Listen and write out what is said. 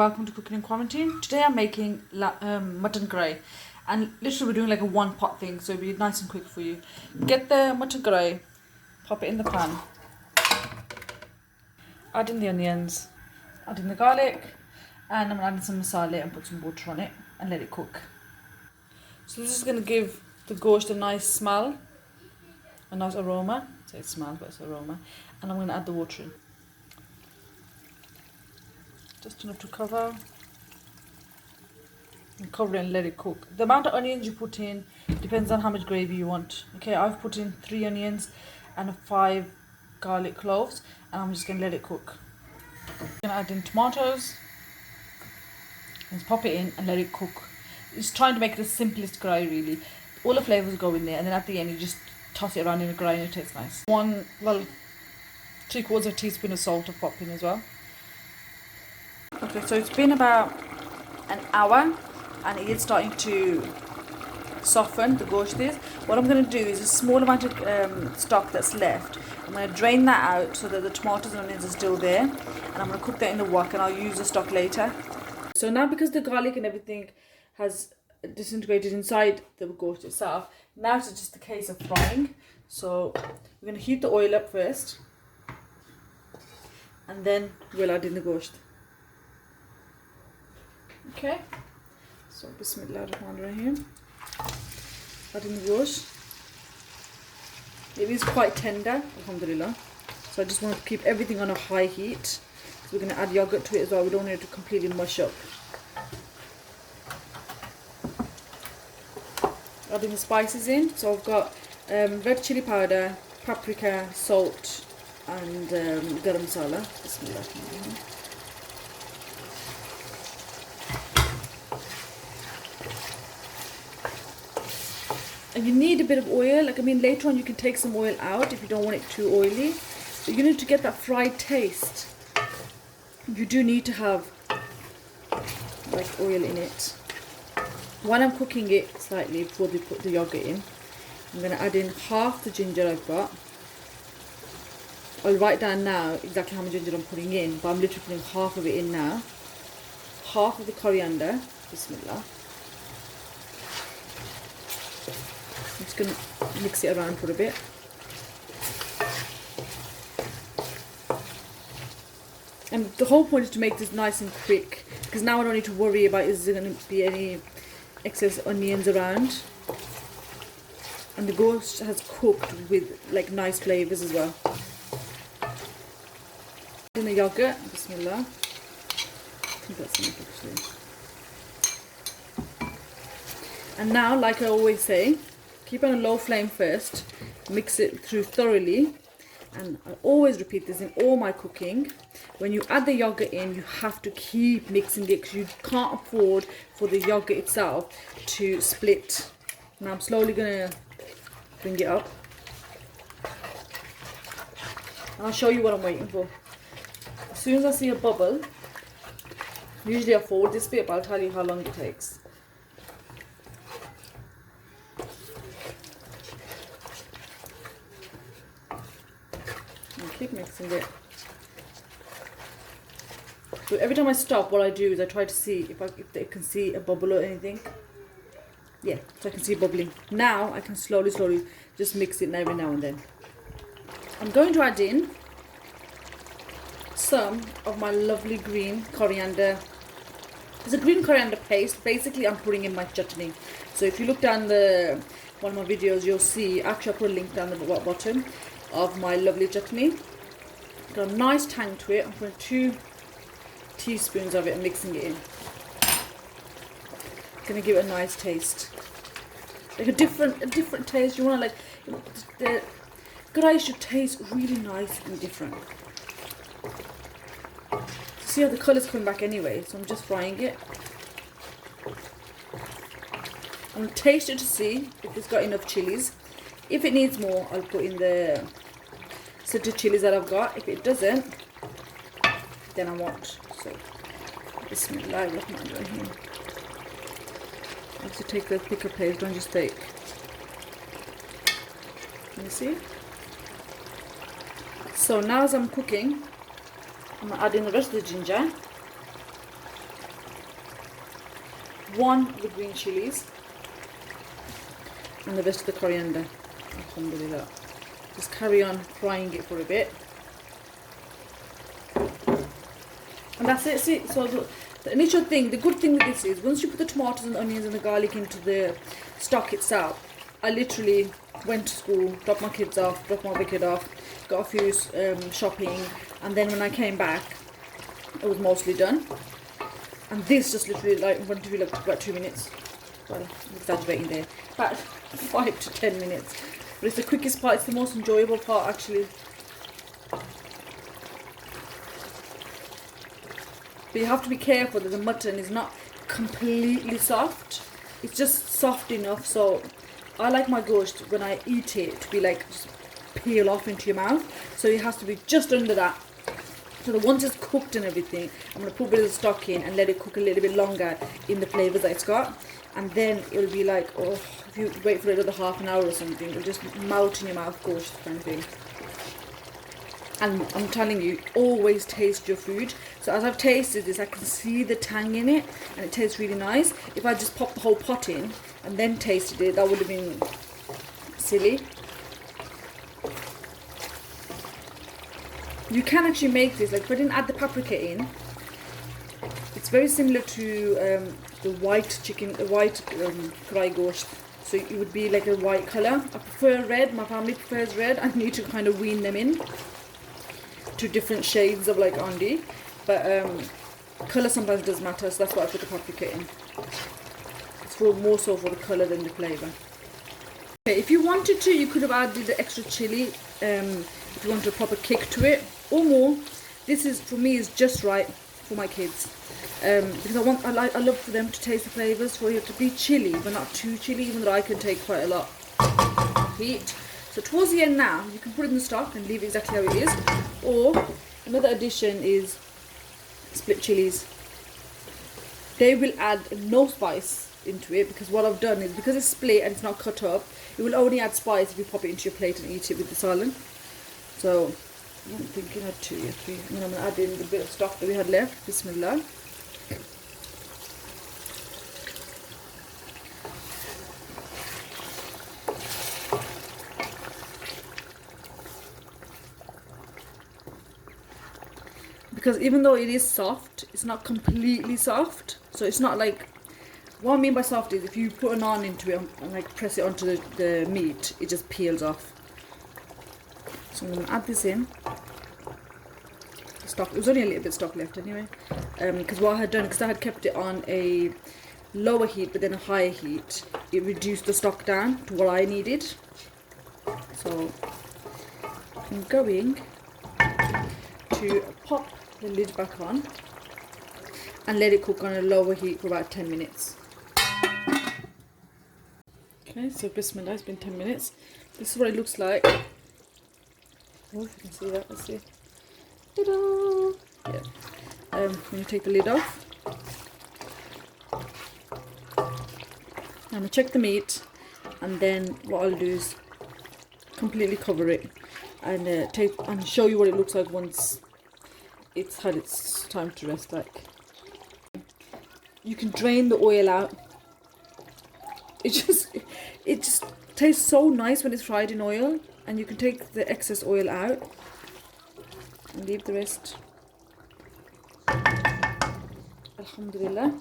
welcome to Cooking in Quarantine. Today I'm making mutton karahi, and literally we're doing like a one pot thing, so it'll be nice and quick for you. Get the mutton karahi, pop it in the pan, add in the onions, add in the garlic, and I'm adding some masala and put some water on it and let it cook. So this is going to give the gosht a nice smell, a nice aroma. I say smell, but it's aroma. And I'm going to add the water in. Just enough to cover. And cover it and let it cook. The amount of onions you put in depends on how much gravy you want. Okay, I've put in 3 onions and 5 garlic cloves, and I'm just going to let it cook. I'm going to add in tomatoes and pop it in and let it cook. Just trying to make it the simplest karahi really. All the flavours go in there, and then at the end you just toss it around in a karahi and it tastes nice. 3/4 teaspoon of salt to pop in as well. Okay, so it's been about an hour and it is starting to soften, the gosht is. What I'm going to do is a small amount of stock that's left. I'm going to drain that out so that the tomatoes and onions are still there, and I'm going to cook that in the wok and I'll use the stock later. So now because the garlic and everything has disintegrated inside the gosht itself, now it's just a case of frying. So we're going to heat the oil up first and then we'll add in the gosht. Okay, so Bismillahirrahmanirrahim. Add in the gosht. It is quite tender, alhamdulillah. So I just want to keep everything on a high heat. So we're going to add yogurt to it as well. We don't want it to completely mush up. Adding the spices in. So I've got red chili powder, paprika, salt, and garam masala. Bismillah. And you need a bit of oil. Like, I mean, later on you can take some oil out if you don't want it too oily. But you need to get that fried taste. You do need to have like oil in it. While I'm cooking it slightly before we put the yogurt in, I'm going to add in half the ginger I've got. I'll write down now exactly how much ginger I'm putting in, but I'm literally putting half of it in now. Half of the coriander. Bismillah. I'm just going to mix it around for a bit. And the whole point is to make this nice and quick, because now I don't need to worry about is there going to be any excess onions around. And the gosht has cooked with like nice flavours as well. In the yogurt, Bismillah. I think that's enough actually. And now, like I always say, keep on a low flame first, mix it through thoroughly, and I always repeat this in all my cooking. When you add the yogurt in, you have to keep mixing it because you can't afford for the yogurt itself to split. Now I'm slowly going to bring it up. And I'll show you what I'm waiting for. As soon as I see a bubble, usually I fold this bit, but I'll tell you how long it takes. Keep mixing it. So every time I stop, what I do is I try to see if they can see a bubble or anything. Yeah, so I can see it bubbling. Now I can slowly just mix it every now and then. I'm going to add in some of my lovely green coriander. It's a green coriander paste. Basically, I'm putting in my chutney. So if you look down one of my videos, you'll see. Actually, I'll put a link down the bottom of my lovely chutney. Got a nice tang to it. I'm putting 2 teaspoons of it and mixing it in. Gonna give it a nice taste, like a different taste. You want to like the karahi should taste really nice and different. See how the colour's coming back anyway, so I'm just frying it. I'm gonna taste it to see if it's got enough chilies. If it needs more, I'll put in the set of chilies that I've got. If it doesn't, then I won't. So, Bismillahirrahmanirrahim. I have to take the thicker paste, don't just take. Can you see? So now as I'm cooking, I'm going to add in the rest of the ginger. one of the green chilies, and the rest of the coriander. Alhamdulillah. Just carry on frying it for a bit. And that's it. See, so the initial thing, the good thing with this is, once you put the tomatoes and the onions and the garlic into the stock itself, I literally went to school, dropped my kids off, dropped my other kid off, got a few shopping, and then when I came back, it was mostly done. And this just literally like went to be like about 2 minutes. Well, I'm exaggerating there. About 5 to 10 minutes. But it's the quickest part, it's the most enjoyable part actually. But you have to be careful that the mutton is not completely soft. It's just soft enough, so I like my ghost when I eat it to be like just peel off into your mouth. So it has to be just under that. So that once it's cooked and everything, I'm going to put a bit of the stock in and let it cook a little bit longer in the flavours that it's got. And then it'll be like, oh, if you wait for another half an hour or something, it'll just melt in your mouth, ghost kind of thing. And I'm telling you, always taste your food. So as I've tasted this, I can see the tang in it, and it tastes really nice. If I just popped the whole pot in and then tasted it, that would have been silly. You can actually make this, like if I didn't add the paprika in, it's very similar to the white chicken, the white karahi gosht. So it would be like a white colour. I prefer red, my family prefers red. I need to kind of wean them in to different shades of like andi. But colour sometimes does matter, so that's why I put the paprika in. It's more so for the colour than the flavour. Okay, if you wanted to, you could have added the extra chilli if you want a proper kick to it, or more. This is, for me, is just right for my kids, because I love for them to taste the flavours, for it to be chilly but not too chilly, even though I can take quite a lot of heat. So towards the end now, you can put it in the stock and leave it exactly how it is. Or another addition is split chilies. They will add no spice into it, because what I've done is, because it's split and it's not cut up, it will only add spice if you pop it into your plate and eat it with the salad. So I'm thinking I had 2 or 3, and then I'm going to add in the bit of stock that we had left. Bismillah. Because even though it is soft, it's not completely soft. So it's not like, what I mean by soft is if you put a naan into it and like press it onto the meat, it just peels off. So I'm going to add this in. The stock, it was only a little bit of stock left anyway. Because what I had done, because I had kept it on a lower heat but then a higher heat, it reduced the stock down to what I needed. So I'm going to pop the lid back on and let it cook on a lower heat for about 10 minutes. Okay, so bismillah, it's been 10 minutes. This is what it looks like. Oh, if you can see that, let's see. Ta-da! Yeah. I'm going to take the lid off. I'm going to check the meat, and then what I'll do is completely cover it and show you what it looks like once it's had its time to rest. Like, you can drain the oil out. It just tastes so nice when it's fried in oil, and you can take the excess oil out and leave the rest. Alhamdulillah.